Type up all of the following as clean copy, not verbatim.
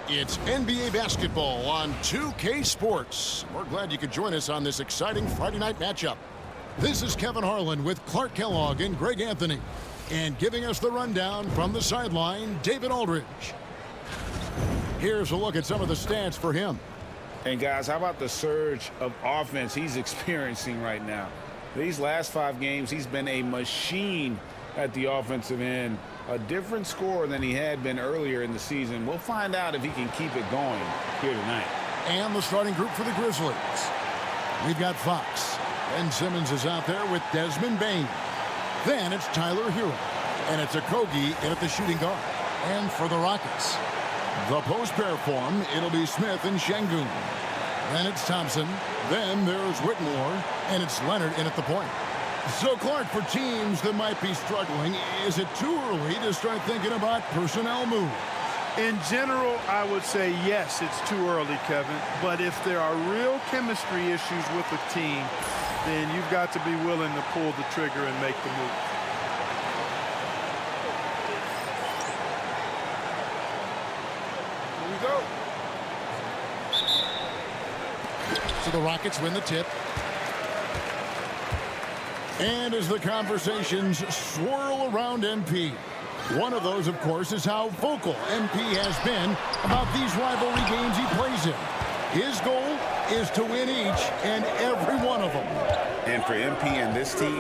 It's NBA basketball on 2K Sports. We're glad you could join us on this exciting Friday night matchup. This is Kevin Harlan with Clark Kellogg and Greg Anthony. And giving us the rundown from the sideline, David Aldridge. Here's a look at some of the stats for him. And guys, how about the surge of offense he's experiencing right now? These last 5 games, he's been a machine at the offensive end. A different scorer than he had been earlier in the season. We'll find out if he can keep it going here tonight. And the starting group for the Grizzlies. We've got Fox. Ben Simmons is out there with Desmond Bane. Then it's Tyler Hero. And it's Okogie in at the shooting guard. And for the Rockets, the post pair form, it'll be Smith and Şengün. Then it's Thompson. Then there's Whitmore. And it's Leonard in at the point. So, Clark, for teams that might be struggling, is it too early to start thinking about personnel moves? In general, I would say yes, it's too early, Kevin. But if there are real chemistry issues with the team, then you've got to be willing to pull the trigger and make the move. Here we go. So the Rockets win the tip. And as the conversations swirl around MP, one of those, of course, is how vocal MP has been about these rivalry games he plays in. His goal is to win each and every one of them. And for MP and this team,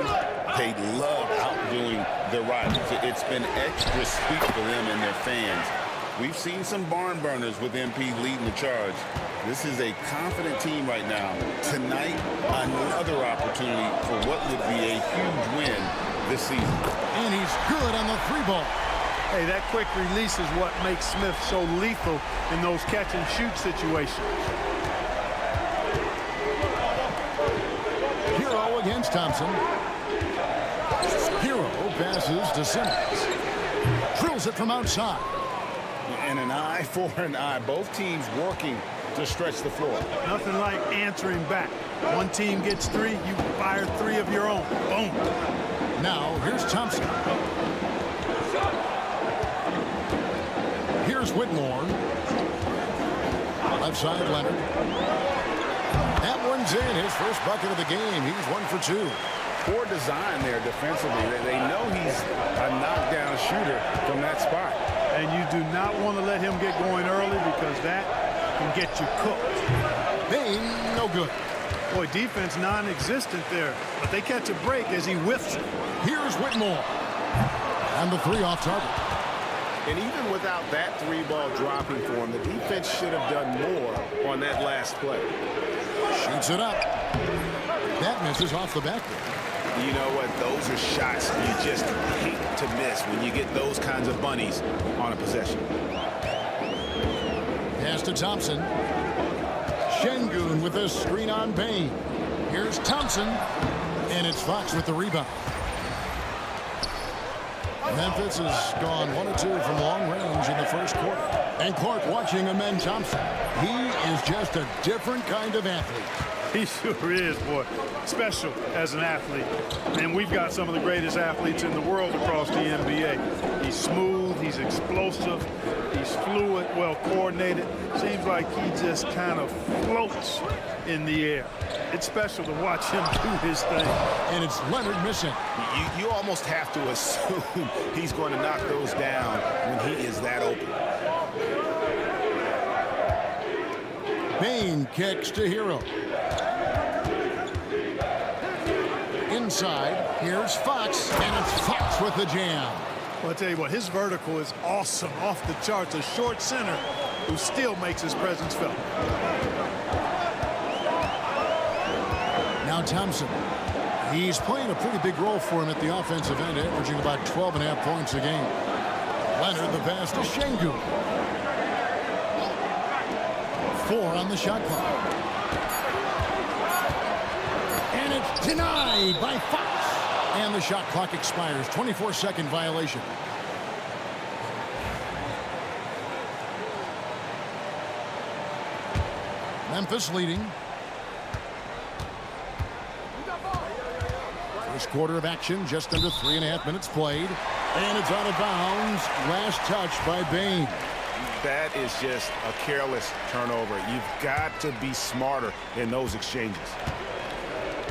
they love outdoing their rivals. It's been extra sweet for them and their fans. We've seen some barn burners with MP leading the charge. This is a confident team right now. Tonight, another opportunity for what would be a huge win this season. And he's good on the 3-ball. Hey, that quick release is what makes Smith so lethal in those catch-and-shoot situations. Hero against Thompson. Hero passes to Simmons. Drills it from outside. And an eye for an eye. Both teams working to stretch the floor. Nothing like answering back. One team gets 3, you fire 3 of your own. Boom. Now, here's Thompson. Here's Whitmore. Left side, Leonard. That one's in. His first bucket of the game. He's 1 for 2. Poor design there defensively. They know he's a knockdown shooter from that spot. And you do not want to let him get going early because that can get you cooked. Bane, no good. Boy, defense non-existent there, but they catch a break as he whiffs it. Here's Whitmore. And the 3 off target. And even without that 3-ball dropping for him, the defense should have done more on that last play. Shoots it up. That misses off the backboard. You know what? Those are shots you just hate to miss when you get those kinds of bunnies on a possession. Pass to Thompson. Şengün with a screen on Bane. Here's Thompson. And it's Fox with the rebound. Memphis has gone 1 of 2 from long range in the first quarter. And Clark watching Amen Thompson. He is just a different kind of athlete. He sure is, boy. Special as an athlete. And we've got some of the greatest athletes in the world across the NBA. He's smooth, he's explosive, he's fluid, well coordinated. Seems like he just kind of floats in the air. It's special to watch him do his thing. And it's Leonard missing. You almost have to assume he's going to knock those down when he is that open. Bane kicks to Hero. Inside, here's Fox, and it's Fox with the jam. Well, I'll tell you what, his vertical is awesome, off the charts. A short center who still makes his presence felt. Now Thompson. He's playing a pretty big role for him at the offensive end, averaging about 12.5 points a game. Leonard, the pass to Şengün. 4 on the shot clock. And it's denied by Fox. And the shot clock expires. 24-second violation. Memphis leading. First quarter of action, just under 3.5 minutes played. And it's out of bounds. Last touch by Bane. That is just a careless turnover. You've got to be smarter in those exchanges.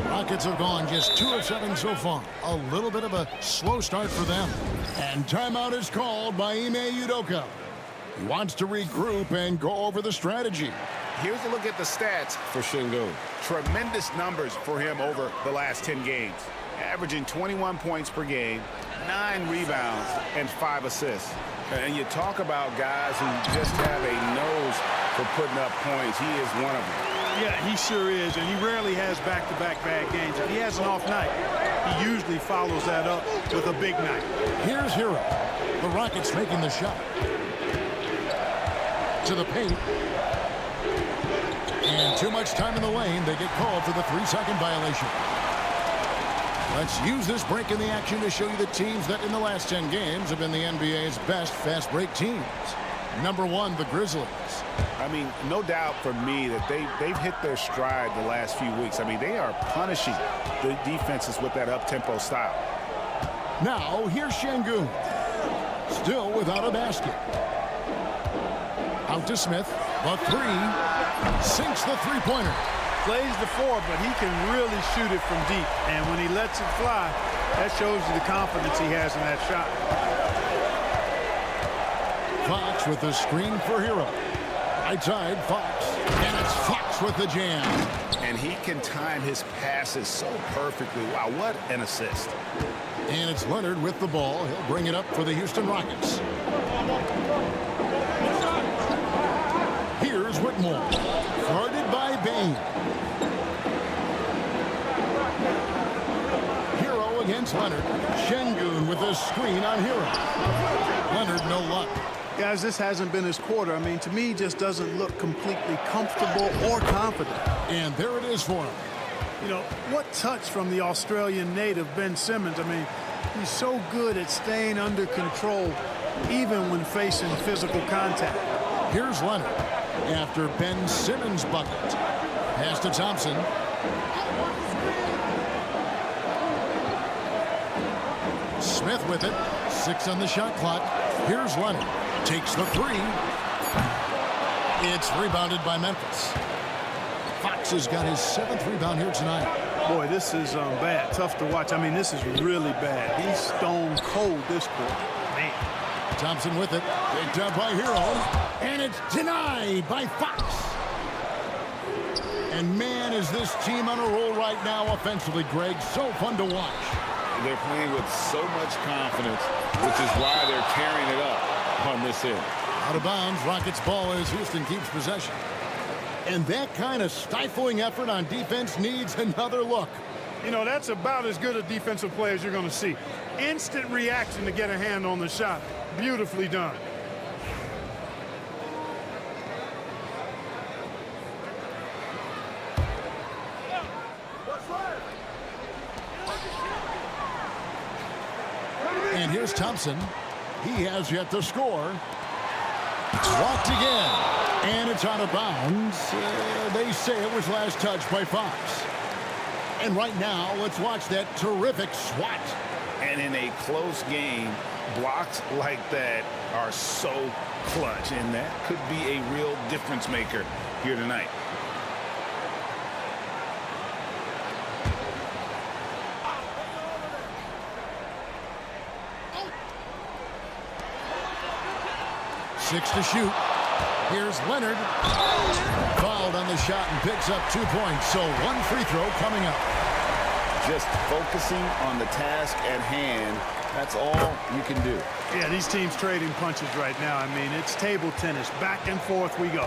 Rockets have gone just 2 of 7 so far. A little bit of a slow start for them. And timeout is called by Ime Udoka. He wants to regroup and go over the strategy. Here's a look at the stats for Şengün. Tremendous numbers for him over the last 10 games. Averaging 21 points per game, 9 rebounds, and 5 assists. And you talk about guys who just have a nose for putting up points. He is one of them. Yeah, he sure is, and he rarely has back-to-back bad games. If he has an off night, he usually follows that up with a big night. Here's Hero. The Rockets making the shot. To the paint. And too much time in the lane. They get called for the 3-second violation. Let's use this break in the action to show you the teams that in the last 10 games have been the NBA's best fast break teams. Number 1, the Grizzlies. I mean, no doubt for me that they've hit their stride the last few weeks. I mean, they are punishing the defenses with that up-tempo style. Now, here's Şengün. Still without a basket. Out to Smith. The 3. Sinks the three-pointer. Plays the 4, but he can really shoot it from deep. And when he lets it fly, that shows you the confidence he has in that shot. Fox with the screen for Hero. Right side, Fox. And it's Fox with the jam. And he can time his passes so perfectly. Wow, what an assist. And it's Leonard with the ball. He'll bring it up for the Houston Rockets. Here's Whitmore. Guarded by Bain. Hero against Leonard. Şengün with the screen on Hero. Leonard, no luck. Guys, this hasn't been his quarter. I mean, to me, he just doesn't look completely comfortable or confident. And there it is for him. You know, what touch from the Australian native, Ben Simmons. I mean, he's so good at staying under control, even when facing physical contact. Here's Leonard after Ben Simmons' bucket. Pass to Thompson. Smith with it. 6 on the shot clock. Here's Leonard. Takes the 3. It's rebounded by Memphis. Fox has got his 7th rebound here tonight. Boy, this is bad. Tough to watch. I mean, this is really bad. He's stone cold this quarter. Man. Thompson with it. Picked up by Hero. And it's denied by Fox. And man, is this team on a roll right now offensively, Greg. So fun to watch. They're playing with so much confidence, which is why they're tearing it up on this end. Out of bounds, Rockets ball as Houston keeps possession. And that kind of stifling effort on defense needs another look. You know, that's about as good a defensive play as you're going to see. Instant reaction to get a hand on the shot. Beautifully done. And here's Thompson. He has yet to score. Blocked again. And it's out of bounds. They say it was last touched by Fox. And right now, let's watch that terrific swat. And in a close game, blocks like that are so clutch. And that could be a real difference maker here tonight. Six to shoot. Here's Leonard. Fouled on the shot and picks up 2 points. So 1 free throw coming up. Just focusing on the task at hand. That's all you can do. Yeah, these teams trading punches right now. I mean, it's table tennis. Back and forth we go.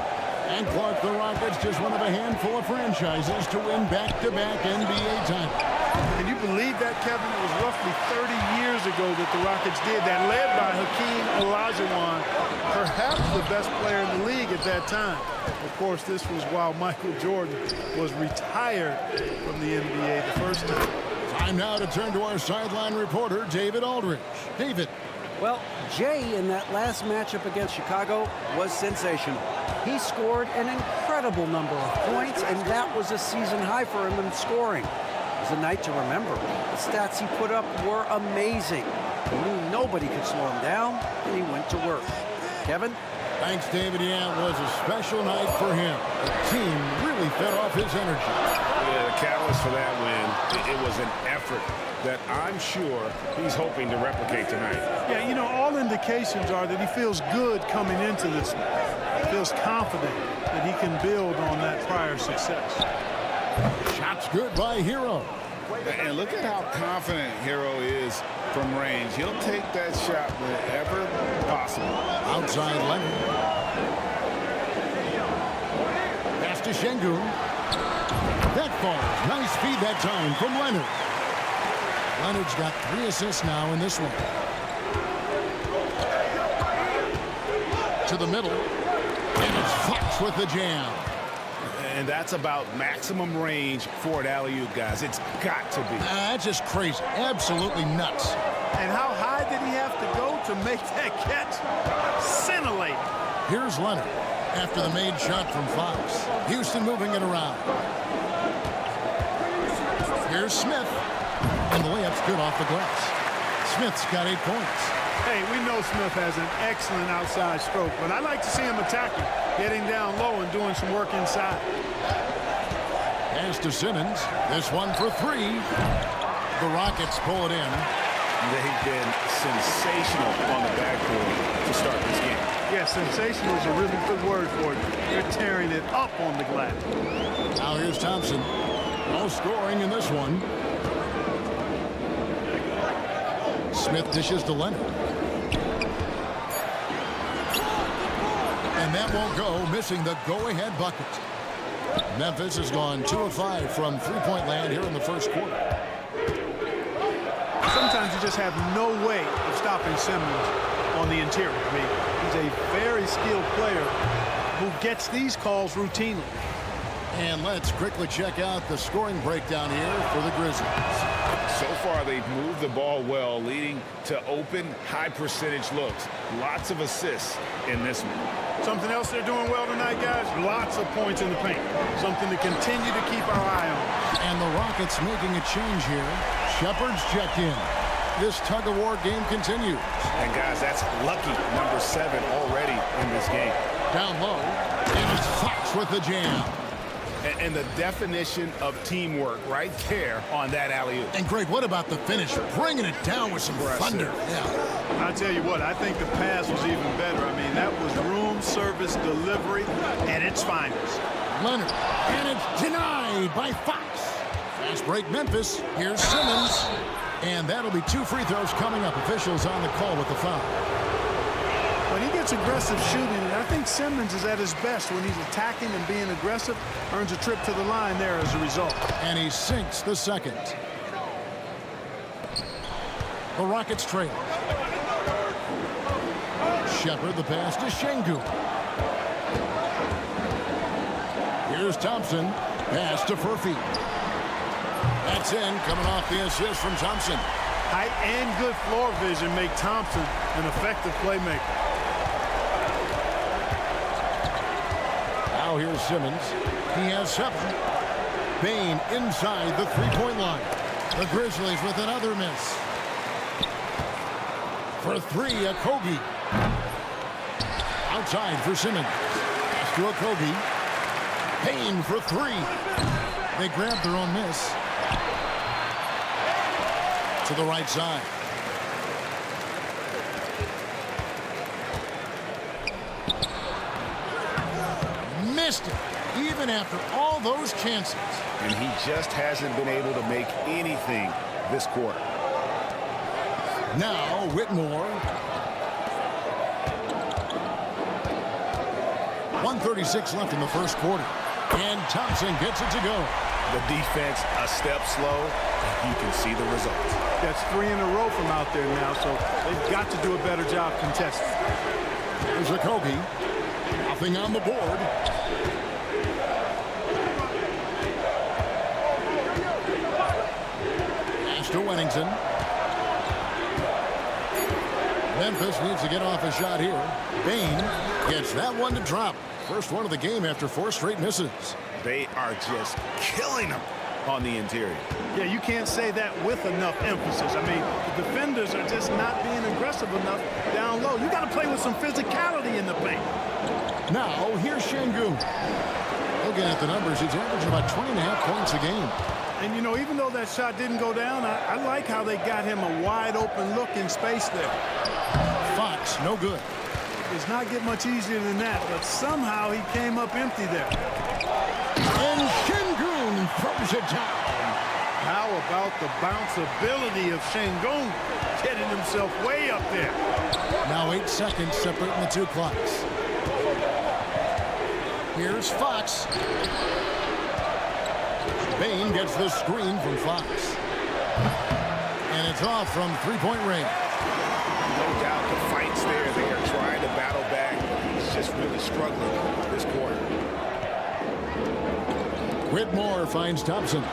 And Clark, the Rockets, just one of a handful of franchises to win back-to-back NBA titles. Can you believe that, Kevin? It was roughly 30 years ago that the Rockets did that, led by Hakeem Olajuwon, perhaps the best player in the league at that time. Of course, this was while Michael Jordan was retired from the NBA the first time. Time now to turn to our sideline reporter, David Aldridge. David. Well, Jay in that last matchup against Chicago was sensational. He scored an incredible number of points, and that was a season high for him in scoring. It was a night to remember. The stats he put up were amazing. He knew nobody could slow him down, and he went to work. Kevin? Thanks, David. Yeah, it was a special night for him. The team really fed off his energy. Yeah, the catalyst for that win, it was an effort that I'm sure he's hoping to replicate tonight. Yeah, you know, all indications are that he feels good coming into this, feels confident that he can build on that prior success. Shot's good by Hero. And look at how confident Hero is from range. He'll take that shot whenever possible. Outside Leonard. Pass to Şengün. That falls. Nice feed that time from Leonard. Leonard's got 3 assists now in this one. To the middle. And it's Fox with the jam. And that's about maximum range for an alley-oop, guys. It's got to be. That's just crazy. Absolutely nuts. And how high did he have to go to make that catch? Scintillating. Here's Leonard after the made shot from Fox. Houston moving it around. Here's Smith. And the layup's good off the glass. Smith's got 8 points. Hey, we know Smith has an excellent outside stroke, but I like to see him attacking, getting down low and doing some work inside. Pass to Simmons. This one for 3. The Rockets pull it in. They've been sensational on the backcourt to start this game. Yeah, sensational is a really good word for it. They're tearing it up on the glass. Now here's Thompson. No scoring in this one. Smith dishes to Leonard. And that won't go, missing the go-ahead bucket. Memphis has gone 2 of 5 from three-point land here in the first quarter. Sometimes you just have no way of stopping Simmons on the interior. I mean, he's a very skilled player who gets these calls routinely. And let's quickly check out the scoring breakdown here for the Grizzlies. So far, they've moved the ball well, leading to open, high-percentage looks. Lots of assists in this one. Something else they're doing well tonight, guys, lots of points in the paint. Something to continue to keep our eye on. And the Rockets making a change here. Shepard's checked in. This tug-of-war game continues. And, guys, that's lucky number 7 already in this game. Down low, and it's Fox with the jam. And the definition of teamwork right there on that alley-oop. And, Greg, what about the finish? Bringing it down with some thunder. Yeah. I tell you what, I think the pass was even better. I mean, that was room service delivery at its finest. Leonard, and it's denied by Fox. Fast break Memphis. Here's Simmons. And that'll be 2 free throws coming up. Officials on the call with the foul. When he gets aggressive shooting, and I think Simmons is at his best when he's attacking and being aggressive, earns a trip to the line there as a result. And he sinks the second. The Rockets trail. Shepard, the pass to Şengün. Here's Thompson. Pass to Furphy. That's in, coming off the assist from Thompson. Height and good floor vision make Thompson an effective playmaker. Now here's Simmons. He has 7. Bane inside the three-point line. The Grizzlies with another miss. For 3, Okogie. Outside for Simmons. Pass to Okogie. Bane for 3. They grabbed their own miss. To the right side. Missed it, even after all those chances. And he just hasn't been able to make anything this quarter. Now Whitmore. 1:36 left in the first quarter. And Thompson gets it to go. The defense a step slow, and you can see the results. That's 3 in a row from out there now, so they've got to do a better job contesting. There's Okogie. Nothing on the board. Pass to Wennington. Memphis needs to get off a shot here. Bane gets that one to drop. First one of the game after 4 straight misses. They are just killing them on the interior. Yeah, you can't say that with enough emphasis. I mean, the defenders are just not being aggressive enough down low. You got to play with some physicality in the paint. Now, here's Şengün. Looking at the numbers, he's averaging about 20.5 points a game. And, you know, even though that shot didn't go down, I like how they got him a wide-open look in space there. Fox, no good. It's not get much easier than that, but somehow he came up empty there. And Şengün throws it down. How about the bounceability of Şengün getting himself way up there? Now 8 seconds separating the two clocks. Here's Fox. Bane gets the screen from Fox. And it's off from three-point range. No doubt the fight's there. They are trying to battle back. He's just really struggling this quarter. Whitmore finds Thompson.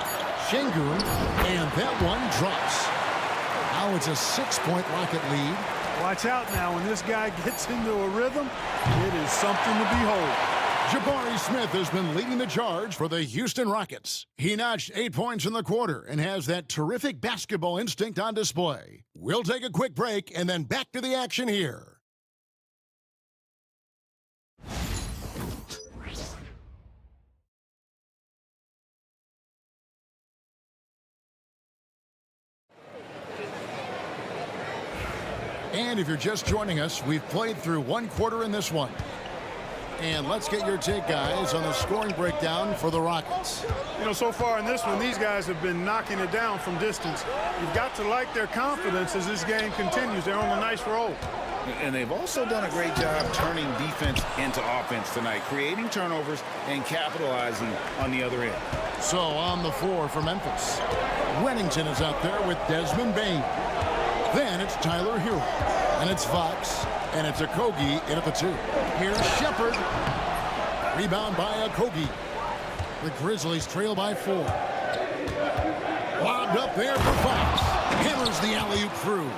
Şengün, and that one drops. Now it's a 6-point Rocket lead. Watch out now. When this guy gets into a rhythm, it is something to behold. Jabari Smith has been leading the charge for the Houston Rockets. He notched 8 points in the quarter and has that terrific basketball instinct on display. We'll take a quick break and then back to the action here. And if you're just joining us, we've played through one quarter in this one. And let's get your take, guys, on the scoring breakdown for the Rockets. You know, so far in this one, these guys have been knocking it down from distance. You've got to like their confidence as this game continues. They're on a nice roll. And they've also done a great job turning defense into offense tonight, creating turnovers and capitalizing on the other end. So on the floor for Memphis, Rennington is out there with Desmond Bane. Then it's Tyler Hero, and it's Fox, and it's Okogie in at the 2. Here's Shepherd. Rebound by Okogie. The Grizzlies trail by 4. Lobbed up there for Fox. Hammers the alley-oop through.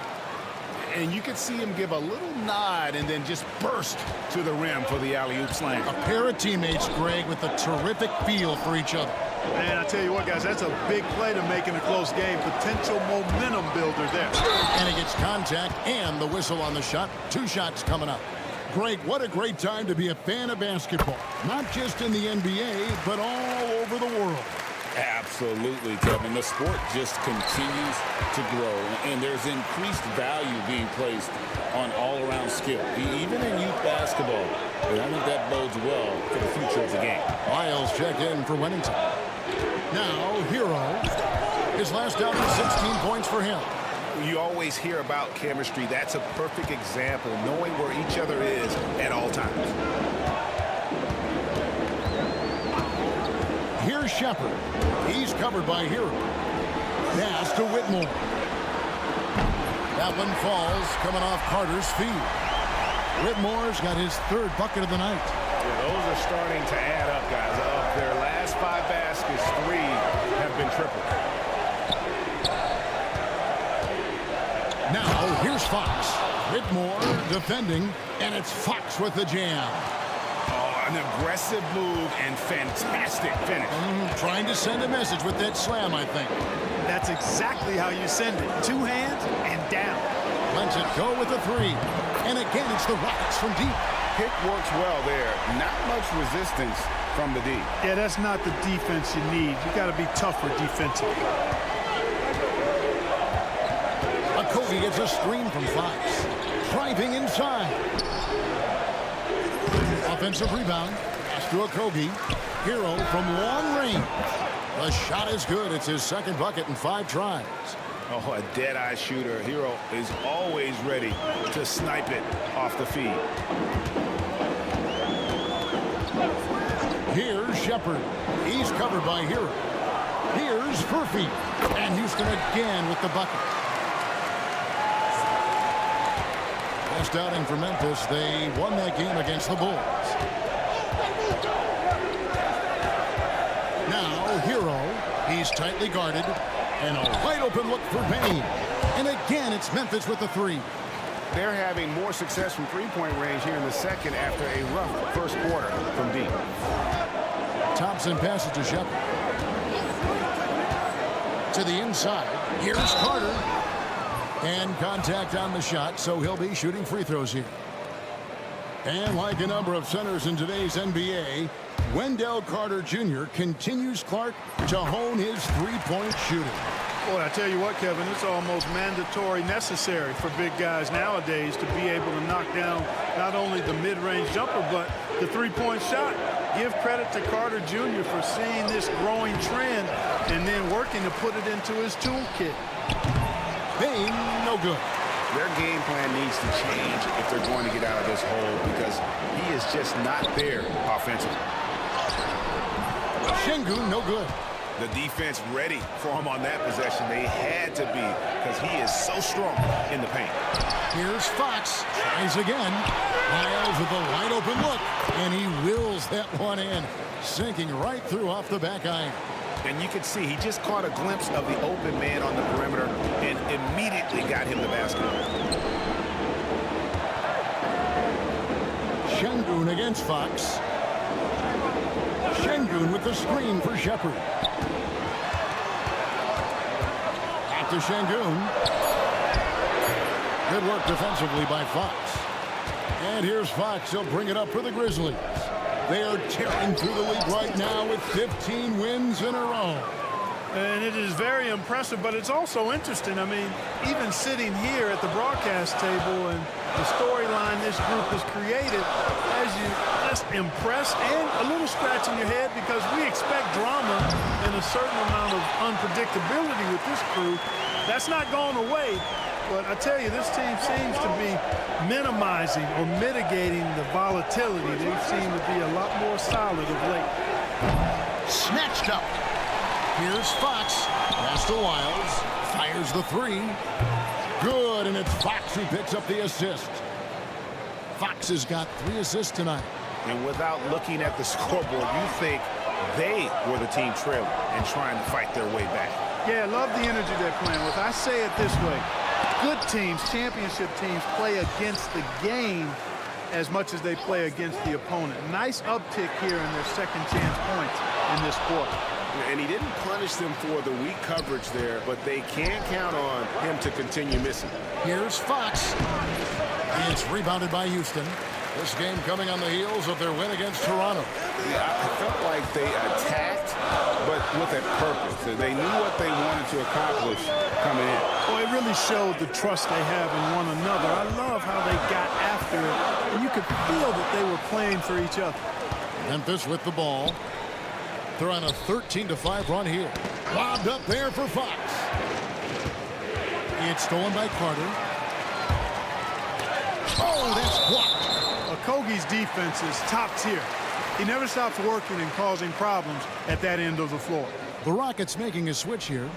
And you could see him give a little nod and then just burst to the rim for the alley-oop slam. A pair of teammates, Greg, with a terrific feel for each other. Man, I tell you what, guys, that's a big play to make in a close game. Potential momentum builder there. And he gets contact and the whistle on the shot. 2 shots coming up. Greg, what a great time to be a fan of basketball. Not just in the NBA, but all over the world. Absolutely, Kevin. The sport just continues to grow, and there's increased value being placed on all-around skill, even in youth basketball. And I think that bodes well for the future of the game. Miles check in for Rennington. Now, Hero. His last outing, 16 points for him. You always hear about chemistry. That's a perfect example, knowing where each other is at all times. Here's Shepherd. He's covered by Hero. Pass to Whitmore. That one falls, coming off Carter's feet. Whitmore's got his 3rd bucket of the night. Yeah, those are starting to add up, guys. Of their last 5 baskets, 3 have been triple. Now, here's Fox. Whitmore defending, and it's Fox with the jam. An aggressive move and fantastic finish. Trying to send a message with that slam, I think. That's exactly how you send it. 2 hands and down. Lets it go with the 3. And again, it's the Rockets from deep. Pick works well there. Not much resistance from the D. Yeah, that's not the defense you need. You got to be tougher defensively. Okogie gets a screen from Fox. Driving inside. Offensive rebound. Pass to Okogie. Hero from long range. The shot is good. It's his 2nd bucket in 5 tries. Oh, a dead-eye shooter. Hero is always ready to snipe it off the feed. Here's Shepherd. He's covered by Hero. Here's Murphy. And Houston again with the bucket. Last outing for Memphis, they won that game against the Bulls. Now, Hero. He's tightly guarded. And a wide open look for Bane. And again, it's Memphis with the 3. They're having more success from 3-point range here in the 2nd after a rough 1st quarter from deep. Thompson passes to Shepherd. to the inside. Here's Carter. And contact on the shot, so he'll be shooting free throws here. And like a number of centers in today's NBA, Wendell Carter Jr. continues, Clark, to hone his three-point shooting. Boy, I tell you what, Kevin, it's almost mandatory necessary for big guys nowadays to be able to knock down not only the mid-range jumper, but the three-point shot. Give credit to Carter Jr. for seeing this growing trend and then working to put it into his toolkit. Bain, no good. Their game plan needs to change if they're going to get out of this hole because he is just not there offensively. Şengün, no good. The defense ready for him on that possession. They had to be because he is so strong in the paint. Here's Fox. Tries again. Miles with a wide open look. And he wills that one in. Sinking right through off the back iron. And you can see he just caught a glimpse of the open man on the perimeter and immediately got him the basketball. Şengün against Fox. Şengün with the screen for Shepherd. Back to Şengün. Good work defensively by Fox. And here's Fox. He'll bring it up for the Grizzlies. They are tearing through the league right now with 15 wins in a row. And it is very impressive, but it's also interesting. I mean, even sitting here at the broadcast table and the storyline this group has created has you just impressed and a little scratch in your head because we expect drama and a certain amount of unpredictability with this crew. That's not going away. But I tell you, this team seems to be minimizing or mitigating the volatility. They seem to be a lot more solid of late. Snatched up. Here's Fox. Pass to Wiles. Fires the three. Good, and it's Fox who picks up the assist. Fox has got 3 assists tonight. And without looking at the scoreboard, you think they were the team trailing and trying to fight their way back. Yeah, I love the energy they're playing with. I say it this way. Good teams, championship teams, play against the game as much as they play against the opponent. Nice uptick here in their second chance points in this quarter. And he didn't punish them for the weak coverage there, but they can count on him to continue missing. Here's Fox. It's rebounded by Houston. This game coming on the heels of their win against Toronto. Yeah, I felt like they attacked, but with a purpose. They knew what they wanted to accomplish coming in. Well, it really showed the trust they have in one another. I love how they got after it, and you could feel that they were playing for each other. Memphis with the ball. They're on a 13-5 run here. Lobbed up there for Fox. It's stolen by Carter. Oh, that's blocked. Okogie's defense is top tier. He never stops working and causing problems at that end of the floor. The Rockets making a switch here.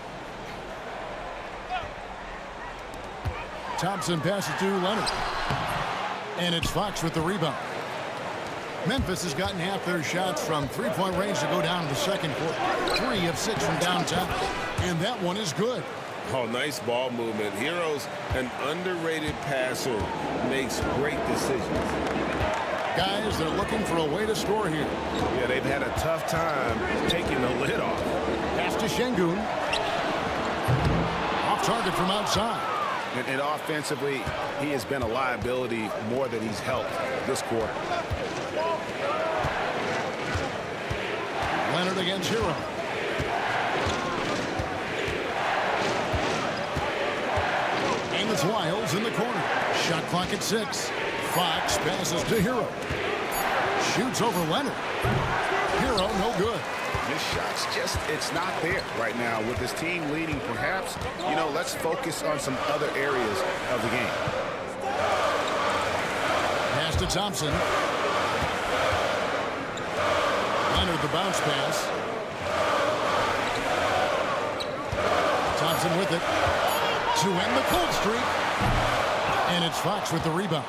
Thompson passes to Leonard. And it's Fox with the rebound. Memphis has gotten half their shots from three-point range to go down in the second quarter. 3 of 6 from downtown. And that one is good. Oh, nice ball movement. Hero's an underrated passer, makes great decisions. Guys, they're looking for a way to score here. Yeah, they've had a tough time taking the lid off. Pass to Şengün. Off target from outside. And offensively, he has been a liability more than he's helped this quarter. Leonard against Hero. And it's Wiles in the corner. Shot clock at 6. Fox passes to Hero. Shoots over Leonard. Hero, no good. His shot's just, it's not there right now. With his team leading, perhaps, you know, let's focus on some other areas of the game. Pass to Thompson. Leonard, the bounce pass. Thompson with it to end the cold streak. And it's Fox with the rebound.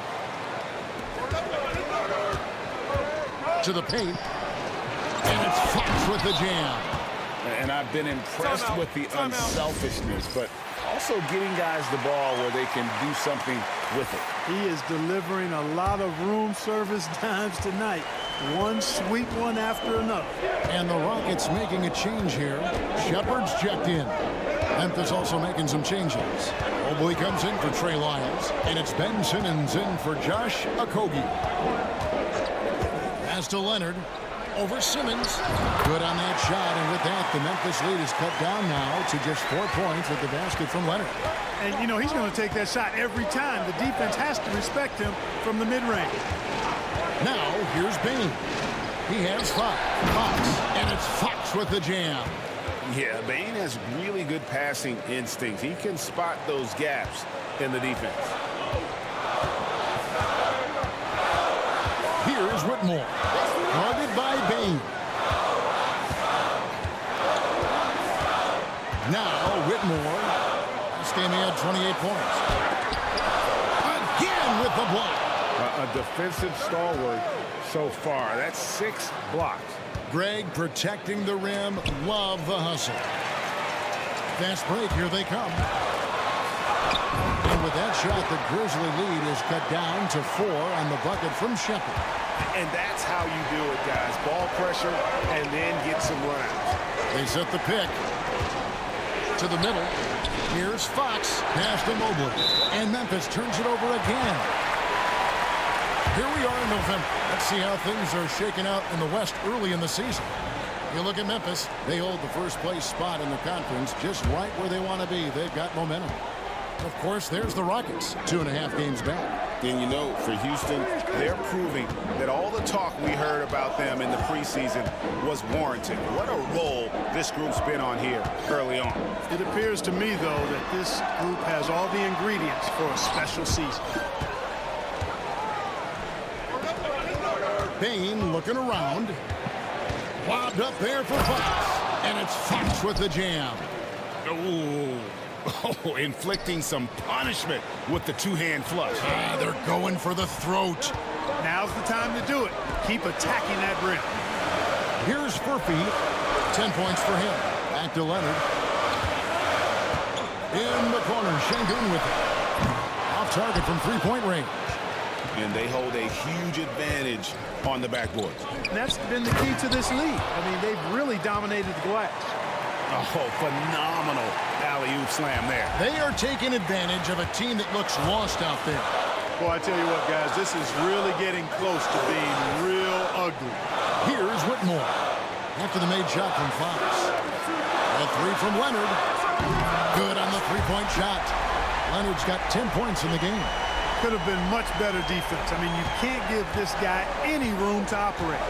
To the paint. And it's Fox with the jam. And I've been impressed with the unselfishness, but also getting guys the ball where they can do something with it. He is delivering a lot of room service dimes tonight. One sweet one after another. And the Rockets making a change here. Shepherd's checked in. Memphis also making some changes. Mobley comes in for Trey Lyles, and it's Ben Simmons in for Josh Okogie. Pass to Leonard. Over Simmons. Good on that shot, and with that, the Memphis lead is cut down now to just 4 points with the basket from Leonard. And, you know, he's going to take that shot every time. The defense has to respect him from the mid-range. Now, here's Bain. He has Fox, and it's Fox with the jam. Yeah, Bain has really good passing instincts. He can spot those gaps in the defense. Here's Whitmore. Guarded by Bain. Now, Whitmore. This game he had 28 points. Again with the block. A defensive stalwart so far. That's 6 blocks. Greg protecting the rim. Love the hustle. Fast break. Here they come. And with that shot, the Grizzly lead is cut down to 4 on the bucket from Shepard. And that's how you do it, guys. Ball pressure and then get some runouts. They set the pick. To the middle. Here's Fox. Pass to Mobley. And Memphis turns it over again. Here we are in November. Let's see how things are shaking out in the West early in the season. You look at Memphis. They hold the first place spot in the conference just right where they want to be. They've got momentum. Of course, there's the Rockets, 2.5 games back. And you know, for Houston, they're proving that all the talk we heard about them in the preseason was warranted. What a role this group's been on here early on. It appears to me, though, that this group has all the ingredients for a special season. Bain looking around. Lobbed up there for Fox. And it's Fox with the jam. Oh, inflicting some punishment with the two-hand flush. They're going for the throat. Now's the time to do it. Keep attacking that rim. Here's Furphy. 10 points for him. Back to Leonard. In the corner, Şengün with it. Off target from three-point range. And they hold a huge advantage on the backboard. And that's been the key to this lead. I mean, they've really dominated the glass. Oh, phenomenal alley-oop slam there. They are taking advantage of a team that looks lost out there. Boy, I tell you what, guys, this is really getting close to being real ugly. Here's Whitmore. After the made shot from Fox. A three from Leonard. Good on the three-point shot. Leonard's got 10 points in the game. Could have been much better defense. I mean, you can't give this guy any room to operate.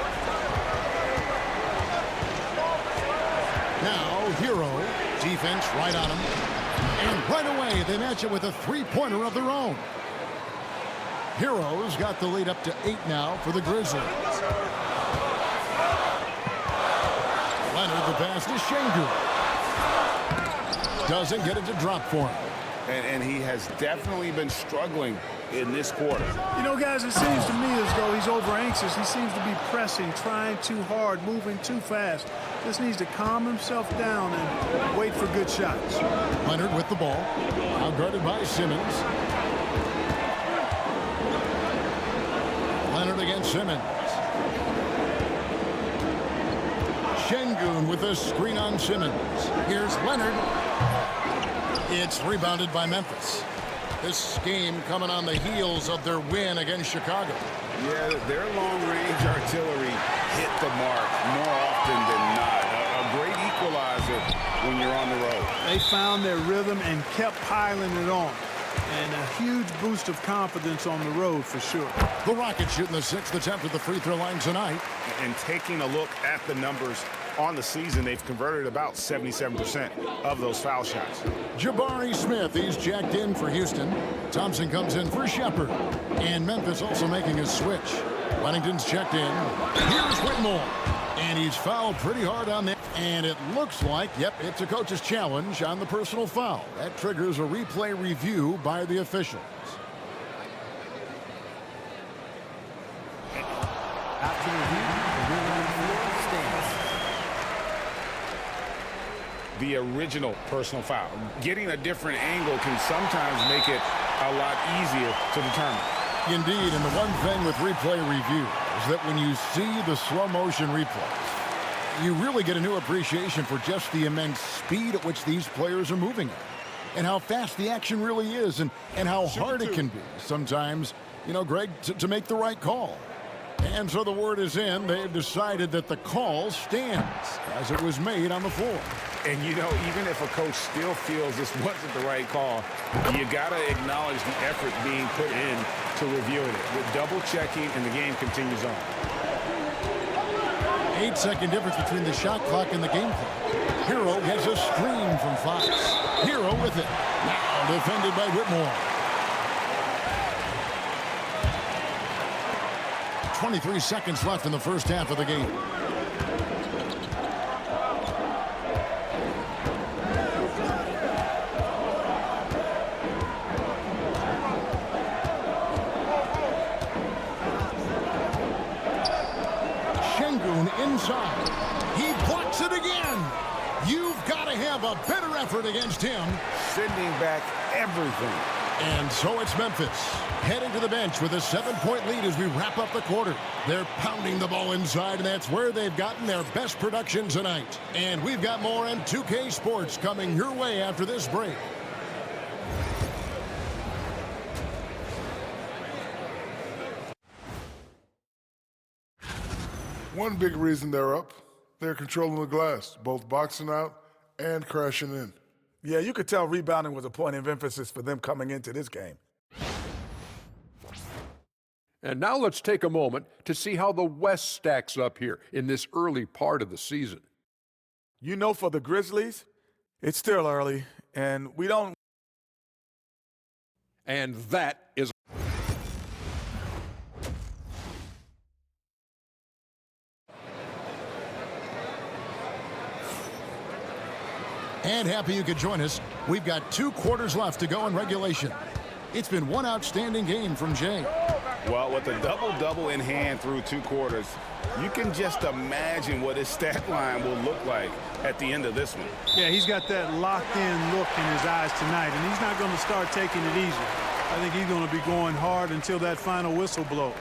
Now, Hero, defense right on him. And right away, they match it with a three-pointer of their own. Hero's got the lead up to 8 now for the Grizzlies. Leonard, the pass to Şengün. Doesn't get it to drop for him. And he has definitely been struggling in this quarter. You know, guys, it seems to me as though he's over-anxious. He seems to be pressing, trying too hard, moving too fast. Just needs to calm himself down and wait for good shots. Leonard with the ball. Now guarded by Simmons. Leonard against Simmons. Şengün with a screen on Simmons. Here's Leonard. It's rebounded by Memphis. This game coming on the heels of their win against Chicago. Yeah, their long-range artillery hit the mark more often than not. A great equalizer when you're on the road. They found their rhythm and kept piling it on. And a huge boost of confidence on the road for sure. The Rockets shooting the 6th attempt at the free throw line tonight. And taking a look at the numbers on the season, they've converted about 77% of those foul shots. Jabari Smith, he's jacked in for Houston. Thompson comes in for Shepard. And Memphis also making a switch. Wennington's checked in. Here's Whitmore. And he's fouled pretty hard on that. And it looks like, yep, it's a coach's challenge on the personal foul. That triggers a replay review by the officials. After review, the ruling on the floor stands. The original personal foul. Getting a different angle can sometimes make it a lot easier to determine. Indeed, and the one thing with replay review is that when you see the slow motion replay, You really get a new appreciation for just the immense speed at which these players are moving at, and how fast the action really is, and how hard it can be sometimes, you know, Greg, to make the right call. And so the word is in. They've decided that the call stands as it was made on the floor. And, you know, even if a coach still feels this wasn't the right call, you got to acknowledge the effort being put in to reviewing it. With double-checking, and the game continues on. 8-second difference between the shot clock and the game clock. Hero gets a screen from Fox. Hero with it. Now defended by Whitmore. 23 seconds left in the first half of the game. Inside. He blocks it again. You've got to have a better effort against him. Sending back everything. And so it's Memphis heading to the bench with a 7-point lead as we wrap up the quarter. They're pounding the ball inside, and that's where they've gotten their best production tonight. And we've got more on 2K Sports coming your way after this break. One big reason they're up, they're controlling the glass, both boxing out and crashing in. Yeah, you could tell rebounding was a point of emphasis for them coming into this game. And now let's take a moment to see how the West stacks up here in this early part of the season. You know, for the Grizzlies, it's still early, and we don't... And that is... And happy you could join us. We've got 2 quarters left to go in regulation. It's been one outstanding game from Jay. Well, with a double-double in hand through 2 quarters, you can just imagine what his stat line will look like at the end of this one. Yeah, he's got that locked-in look in his eyes tonight, and he's not going to start taking it easy. I think he's going to be going hard until that final whistle blows.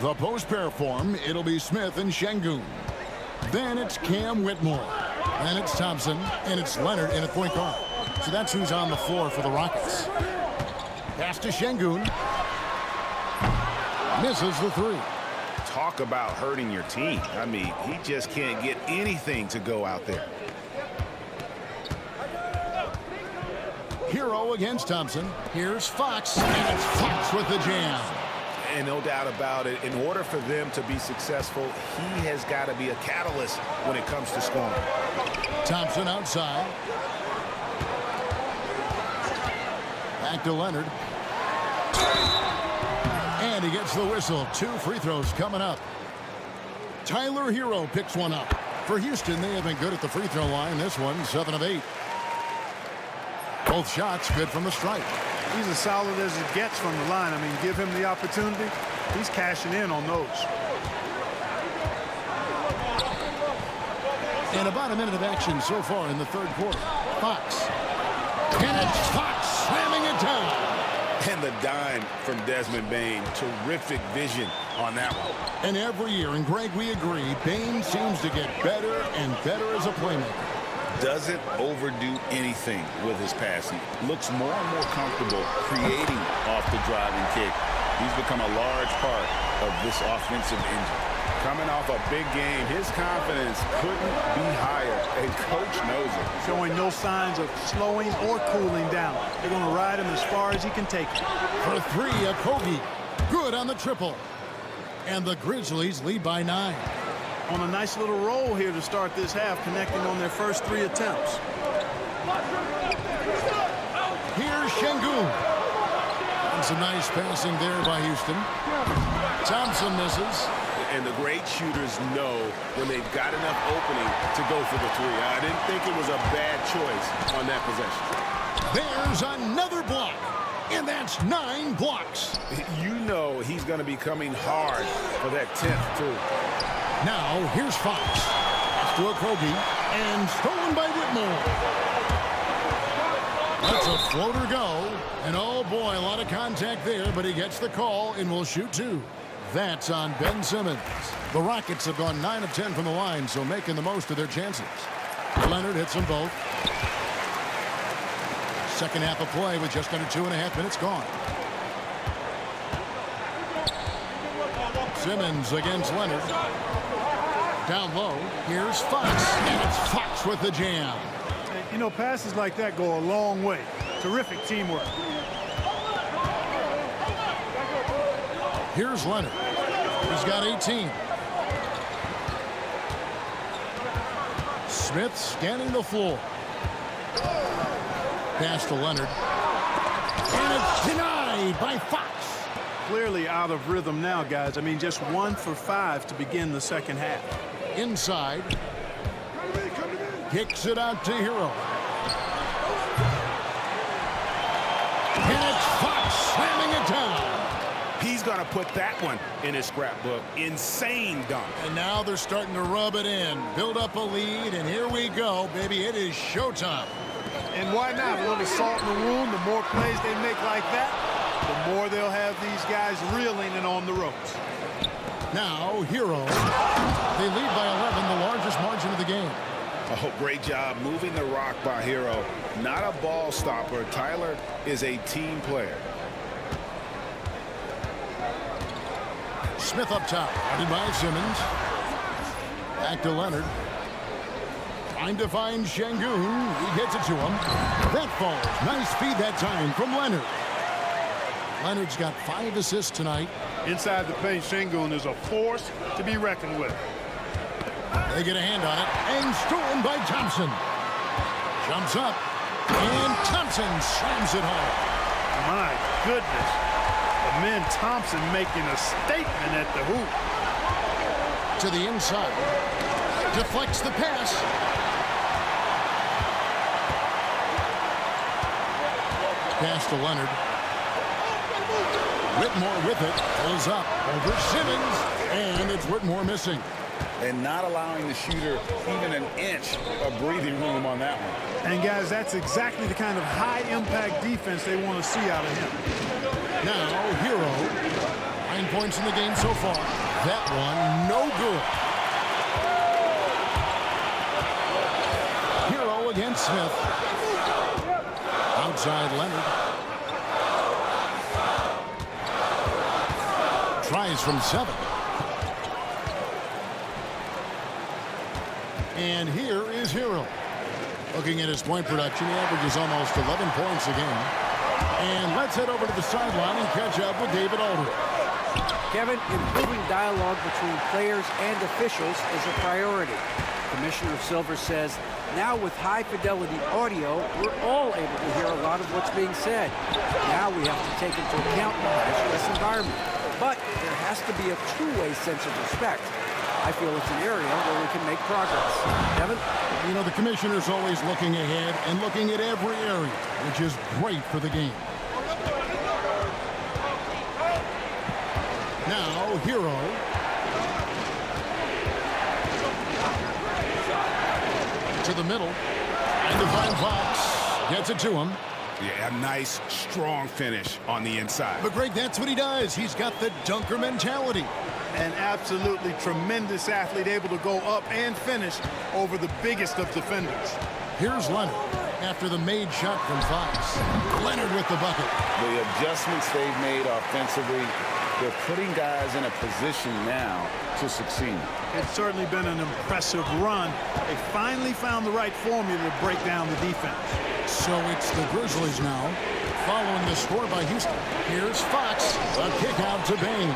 The post pair form, it'll be Smith and Şengün. Then it's Cam Whitmore. Then it's Thompson, and it's Leonard in at point guard. So that's who's on the floor for the Rockets. Pass to Şengün. Misses the 3. Talk about hurting your team. I mean, he just can't get anything to go out there. Hero against Thompson. Here's Fox, and it's Fox with the jam. And no doubt about it, in order for them to be successful, he has got to be a catalyst when it comes to scoring. Thompson outside. Back to Leonard. And he gets the whistle. 2 free throws coming up. Tyler Hero picks one up. For Houston, they have been good at the free throw line. This one, 7 of 8. Both shots good from the stripe. He's as solid as it gets from the line. I mean, give him the opportunity. He's cashing in on those. And about a minute of action so far in the 3rd quarter. Fox. And it's Fox slamming it down. And the dime from Desmond Bane. Terrific vision on that one. And every year, and Greg, we agree, Bane seems to get better and better as a playmaker. Doesn't overdo anything with his passing. Looks more and more comfortable creating off the driving kick. He's become a large part of this offensive engine. Coming off a big game, his confidence couldn't be higher, and coach knows it. Showing no signs of slowing or cooling down. They're going to ride him as far as he can take it. For 3, Okogie. Good on the triple. And the Grizzlies lead by 9. On a nice little roll here to start this half, connecting on their first 3 attempts. Here's Şengün. And some nice passing there by Houston. Thompson misses. And the great shooters know when they've got enough opening to go for the 3. I didn't think it was a bad choice on that possession. There's another block. And that's 9 blocks. You know he's going to be coming hard for that 10th, too. Now, here's Fox. Pass to Okogie. And stolen by Whitmore. That's a floater go. And oh boy, a lot of contact there, but he gets the call and will shoot 2. That's on Ben Simmons. The Rockets have gone 9 of 10 from the line, so making the most of their chances. Leonard hits them both. Second half of play with just under 2.5 minutes gone. Simmons against Leonard. Down low, here's Fox, and it's Fox with the jam. You know, passes like that go a long way. Terrific teamwork. Here's Leonard. He's got 18. Smith scanning the floor. Pass to Leonard. And it's denied by Fox. Clearly out of rhythm now, guys. I mean, just 1 for 5 to begin the second half. Inside. Kicks it out to Hero. And it's Fox slamming it down. He's going to put that one in his scrapbook. Insane dunk. And now they're starting to rub it in. Build up a lead, and here we go, baby. It is showtime. And why not? A little salt in the wound. The more plays they make like that, the more they'll have these guys reeling and on the ropes. Now, Hero. They lead by 11, the largest margin of the game. Oh, great job moving the rock by Hero. Not a ball stopper. Tyler is a team player. Smith up top, guarded by Simmons. Back to Leonard. Trying to find Şengün. He gets it to him. That falls. Nice feed that time from Leonard. Leonard's got 5 assists tonight. Inside the paint, Şengün is a force to be reckoned with. They get a hand on it, and stolen by Thompson. Jumps up, and Thompson slams it home. My goodness. The man Thompson making a statement at the hoop. To the inside. Deflects the pass. Pass to Leonard. Whitmore with it. Pulls up over Simmons. And it's Whitmore missing. And not allowing the shooter even an inch of breathing room on that one. And, guys, that's exactly the kind of high-impact defense they want to see out of him. Now, Hero. 9 points in the game so far. That one, no good. Hero against Smith. Outside Leonard. Tries from 7. And here is Hero. Looking at his point production, he averages almost 11 points a game. And let's head over to the sideline and catch up with David Aldridge. Kevin, improving dialogue between players and officials is a priority. Commissioner Silver says, now with high-fidelity audio, we're all able to hear a lot of what's being said. Now we have to take into account the high-stress environment. But there has to be a two-way sense of respect. I feel it's an area where we can make progress. Kevin? You know, the commissioner's always looking ahead and looking at every area, which is great for the game. Now, Hero. To the middle. And to find Fox. Gets it to him. Yeah, a nice, strong finish on the inside. But, Greg, that's what he does. He's got the dunker mentality. An absolutely tremendous athlete, able to go up and finish over the biggest of defenders. Here's Leonard after the made shot from Fox. Leonard with the bucket. The adjustments they've made offensively, they're putting guys in a position now to succeed. It's certainly been an impressive run. They finally found the right formula to break down the defense. So it's the Grizzlies now, following the score by Houston. Here's Fox, a kick out to Bain.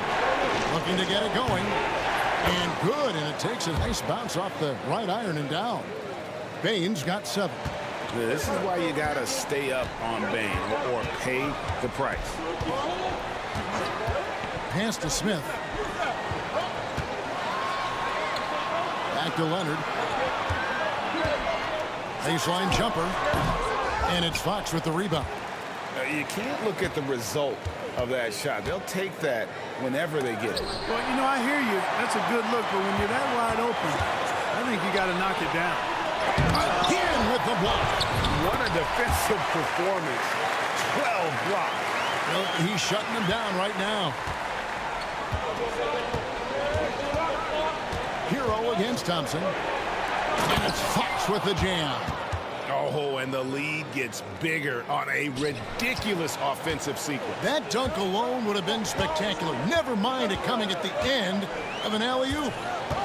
Looking to get it going. And good, and it takes a nice bounce off the right iron and down. Bain's got 7. This is why you got to stay up on Bain or pay the price. Pass to Smith. Back to Leonard. Baseline jumper. And it's Fox with the rebound. You can't look at the result of that shot. They'll take that whenever they get it. Well, you know, I hear you. That's a good look, but when you're that wide open, I think you got to knock it down. Again with the block. What a defensive performance. 12 blocks. Well, he's shutting them down right now. Hero against Thompson. And it's Fox with the jam. Oh, and the lead gets bigger on a ridiculous offensive sequence. That dunk alone would have been spectacular. Never mind it coming at the end of an alley-oop.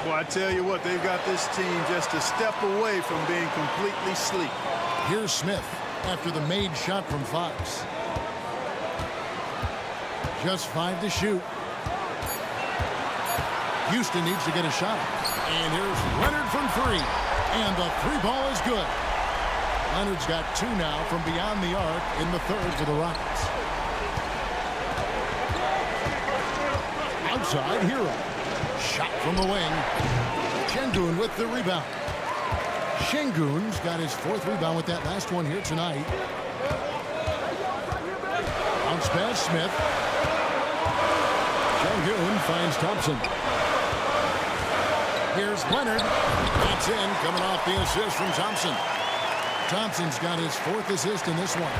Well, I tell you what, they've got this team just a step away from being completely sleep. Here's Smith after the made shot from Fox. Just 5 to shoot. Houston needs to get a shot. And here's Leonard from 3. And the 3 ball is good. Leonard's got 2 now from beyond the arc in the 3rd for the Rockets. Outside, Hero. Shot from the wing. Şengün with the rebound. Şengün's got his 4th rebound with that last one here tonight. Bounce pass, Smith. Şengün finds Thompson. Here's Leonard. That's in, coming off the assist from Thompson. Thompson's got his 4th assist in this one.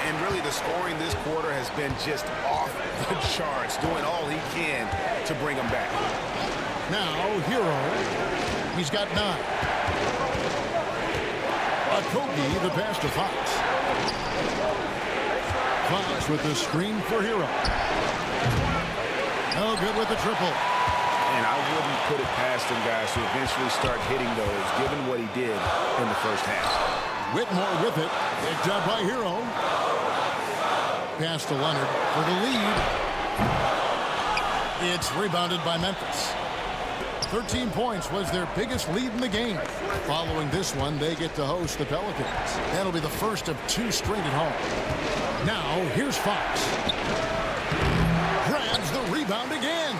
And really the scoring this quarter has been just off the charts, doing all he can to bring them back. Now, Hero. He's got 9. Okogie, the pass to Fox. Fox with the screen for Hero. No good with the triple. And I wouldn't put it past him, guys, to eventually start hitting those, given what he did in the first half. Whitmore with it. Picked up by Hero. Pass to Leonard for the lead. It's rebounded by Memphis. 13 points was their biggest lead in the game. Following this one, they get to host the Pelicans. That'll be the first of 2 straight at home. Now, here's Fox. Grabs the rebound again.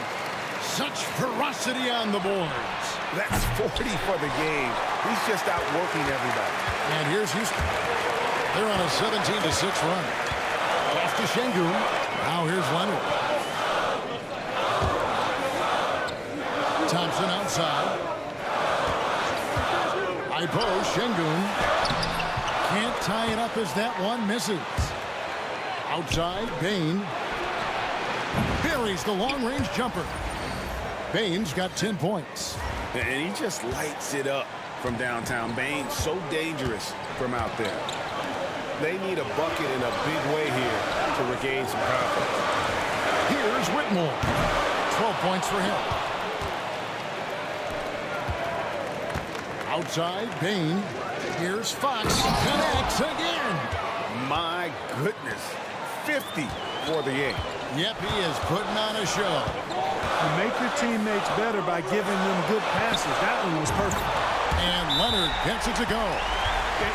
Such ferocity on the boards. That's 40 for the game. He's just out working everybody. And here's Houston. They're on a 17-6 run. Off to Şengün. Now here's Leonard. Thompson outside. I post. Şengün. Can't tie it up as that one misses. Outside, Bain. Buries the long-range jumper. Bain's got 10 points. And he just lights it up from downtown. Bain, so dangerous from out there. They need a bucket in a big way here to regain some confidence. Here's Whitmore. 12 points for him. Outside, Bain. Here's Fox. Connects again. My goodness. 50 for the game. Yep, he is putting on a show. You make your teammates better by giving them good passes. That one was perfect. And Leonard gets it to go.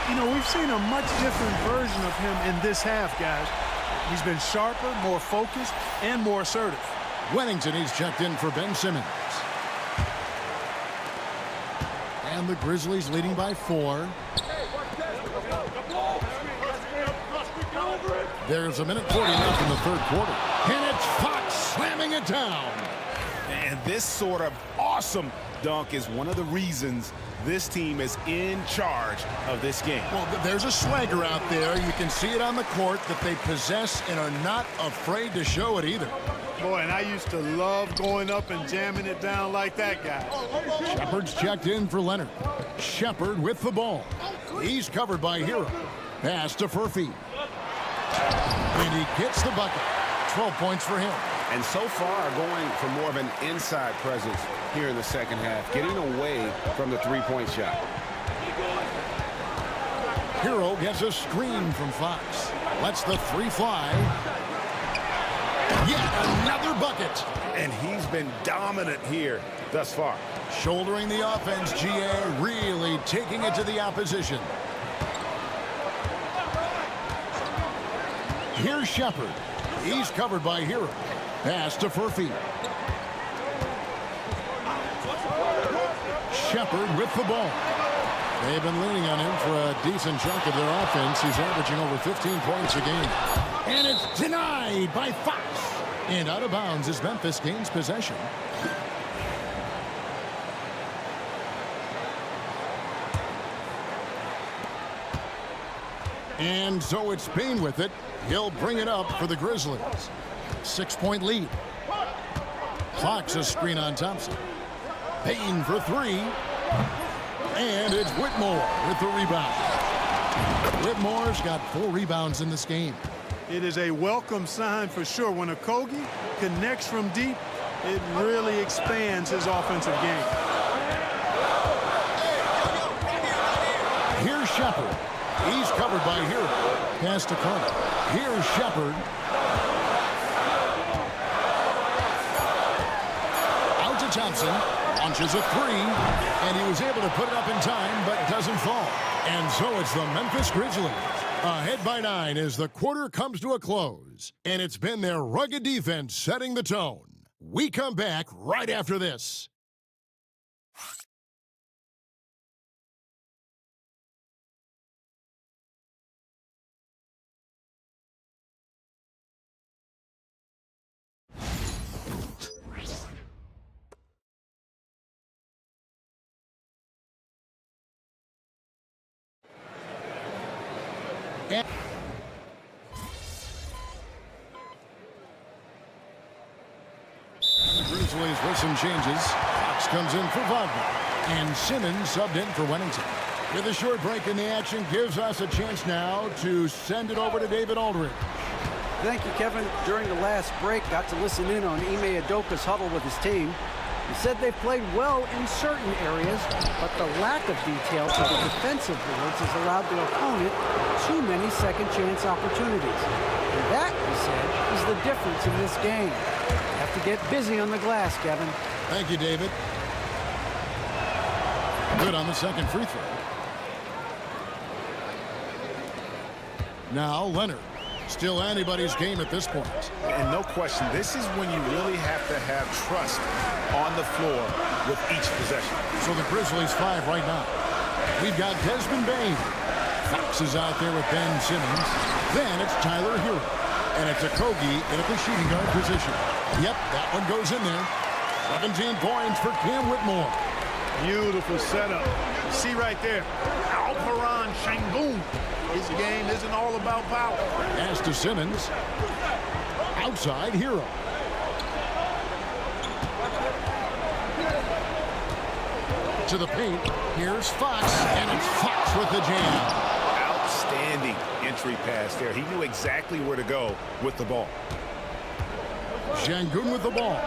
You know, we've seen a much different version of him in this half, guys. He's been sharper, more focused, and more assertive. Wennington, he's checked in for Ben Simmons. And the Grizzlies leading by 4. There's a minute 40 left in the 3rd quarter. And it's Fox slamming it down. And this sort of awesome dunk is one of the reasons this team is in charge of this game. Well, there's a swagger out there. You can see it on the court that they possess and are not afraid to show it either. Boy, and I used to love going up and jamming it down like that guy. Shepard's checked in for Leonard. Shepard with the ball. He's covered by Hero. Pass to Furphy. And he gets the bucket. 12 points for him. And so far, going for more of an inside presence here in the second half, getting away from the three-point shot. Hero gets a screen from Fox. Lets the 3 fly. Yet another bucket. And he's been dominant here thus far. Shouldering the offense, GA really taking it to the opposition. Here's Shepard. He's covered by Hero. Pass to Furphy. Shepard with the ball. They've been leaning on him for a decent chunk of their offense. He's averaging over 15 points a game. And it's denied by Fox. And out of bounds as Memphis gains possession. And so it's Bain with it. He'll bring it up for the Grizzlies. 6-point lead. Fox a screen on Thompson. Payne for three. And it's Whitmore with the rebound. Whitmore's got 4 rebounds in this game. It is a welcome sign for sure. When a Kogi connects from deep, it really expands his offensive game. Here's Shepard. He's covered by Hero. Pass to Carter. Here's Shepard. Out to Thompson. Launches a three. And he was able to put it up in time, but doesn't fall. And so it's the Memphis Grizzlies. Ahead by 9 as the quarter comes to a close. And it's been their rugged defense setting the tone. We come back right after this. Grizzlies with some changes. Fox comes in for Wagner. And Simmons subbed in for Wennington. With a short break in the action, gives us a chance now to send it over to David Aldridge. Thank you, Kevin. During the last break, got to listen in on Ime Udoka's huddle with his team. He said they've played well in certain areas, but the lack of detail to the defensive boards has allowed their opponent too many second-chance opportunities. And that, he said, is the difference in this game. Have to get busy on the glass, Kevin. Thank you, David. Good on the second free throw. Now Leonard. Still anybody's game at this point. And no question, this is when you really have to have trust on the floor with each possession. So the Grizzlies 5 right now. We've got Desmond Bain. Fox is out there with Ben Simmons. Then it's Tyler Hero. And it's a Kogi in at the shooting guard position. Yep, that one goes in there. 17 points for Cam Whitmore. Beautiful setup. See right there, Alperon Şengün. His game isn't all about power. Pass to Simmons. Outside Hero. To the paint. Here's Fox. And it's Fox with the jam. Outstanding entry pass there. He knew exactly where to go with the ball. Şengün with the ball.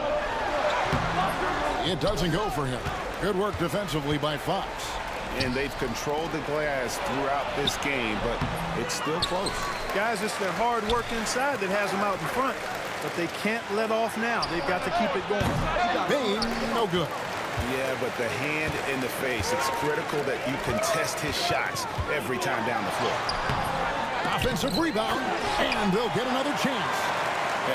It doesn't go for him. Good work defensively by Fox. And they've controlled the glass throughout this game, but it's still close. Guys, it's their hard work inside that has them out in front, but they can't let off now. They've got to keep it going. Bain, no good. Yeah, but the hand in the face, it's critical that you contest his shots every time down the floor. Offensive rebound, and they'll get another chance.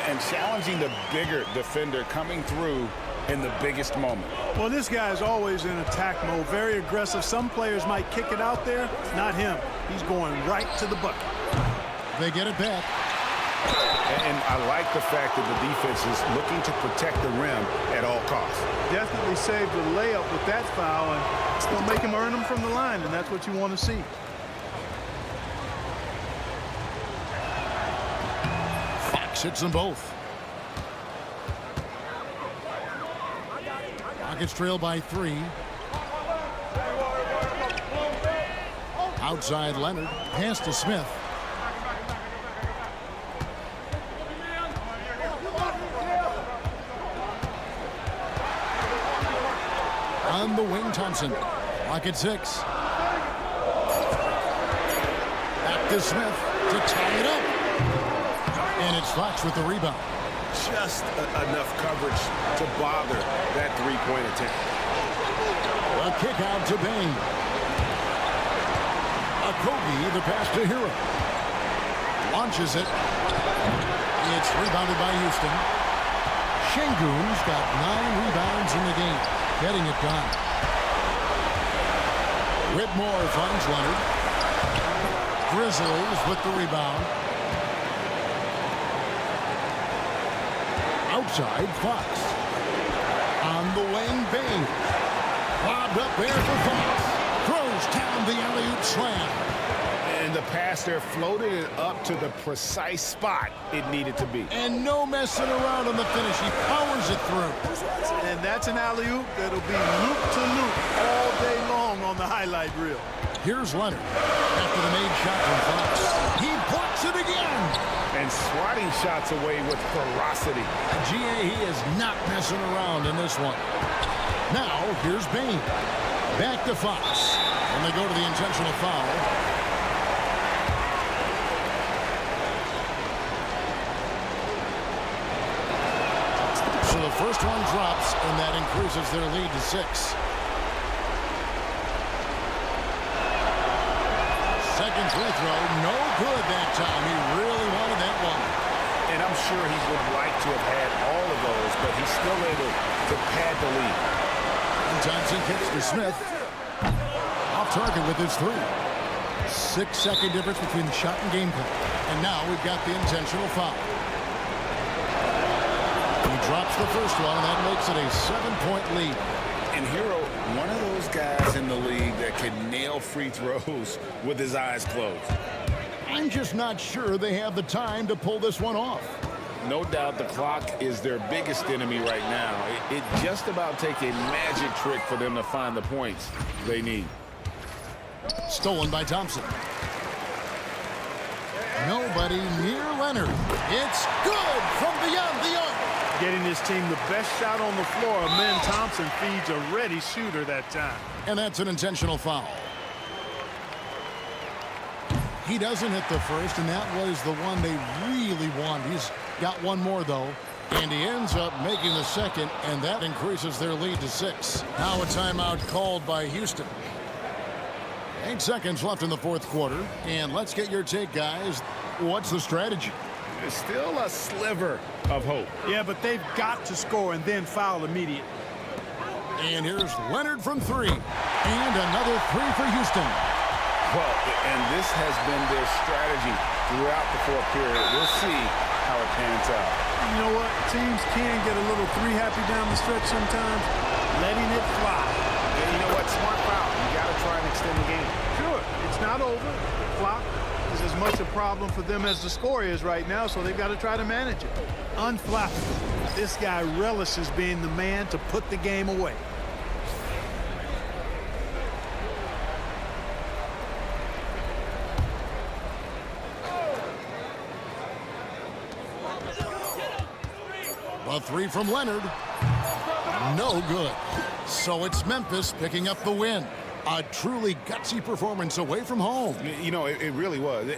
And challenging the bigger defender coming through in the biggest moment. Well, this guy is always in attack mode, very aggressive. Some players might kick it out there, not him. He's going right to the bucket. They get it back. And I like the fact that the defense is looking to protect the rim at all costs. Definitely saved the layup with that foul, and it's going to make him earn them from the line, and that's what you want to see. Fox hits them both. Rockets trail by 3. Outside Leonard. Pass to Smith. On the wing, Thompson. Rocket 6. Back to Smith to tie it up. And it's Fox with the rebound. Just enough coverage to bother that three-point attempt. A kick out to Bain. A Kogi, the pass to Hero. Launches it. It's rebounded by Houston. Şengün's got 9 rebounds in the game. Getting it done. Whitmore finds Leonard. Grizzlies with the rebound. Outside, Fox. On the wing, Bain. Lobbed up there for Fox. Throws down the alley-oop slam. And the the pass there, floated it up to the precise spot it needed to be. And no messing around on the finish. He powers it through. And that's an alley-oop that'll be loop-to-loop all day long on the highlight reel. Here's Leonard after the made shot from Fox. He puts it again. And swatting shots away with ferocity. GA, he is not messing around in this one. Now, here's Bain. Back to Fox. And they go to the intentional foul. So the first one drops, and that increases their lead to 6. Second free throw, no good that time. He really wanted that one. And I'm sure he would like to have had all of those, but he's still able to pad the lead. And Johnson kicks to Smith. Off target with his 3. 6-second difference between shot and game clock. And now we've got the intentional foul. He drops the first one, and that makes it a 7-point lead. And Hero, one of those guys in the league that can nail free throws with his eyes closed. I'm just not sure they have the time to pull this one off. No doubt the clock is their biggest enemy right now. It just about takes a magic trick for them to find the points they need. Stolen by Thompson. Nobody near Leonard. It's good from beyond the arc. Getting his team the best shot on the floor. Amen Thompson feeds a ready shooter that time. And that's an intentional foul. He doesn't hit the first, and that was the one they really want. He's got one more, though. And he ends up making the second, and that increases their lead to 6. Now a timeout called by Houston. 8 seconds left in the fourth quarter. And let's get your take, guys. What's the strategy? There's still a sliver of hope. Yeah, but they've got to score and then foul immediately. And here's Leonard from 3. And another 3 for Houston. Well, and this has been their strategy throughout the fourth period. We'll see how it pans out. You know what? Teams can get a little 3-happy down the stretch sometimes. Letting it fly. And you know what? Smart foul. You got to try and extend the game. Sure, it's not over. The clock is as much a problem for them as the score is right now, so they've got to try to manage it. Unflappable. This guy relishes being the man to put the game away. A 3 from Leonard. No good. So it's Memphis picking up the win. A truly gutsy performance away from home. You know, it really was.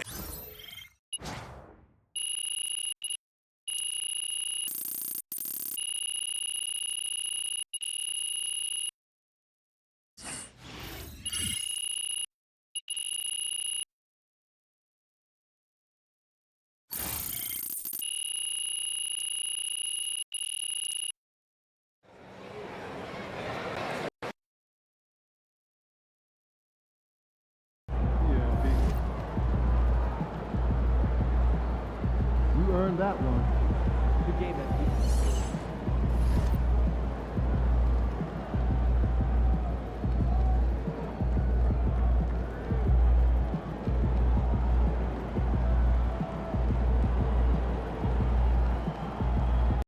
Earned that one. Good game, man.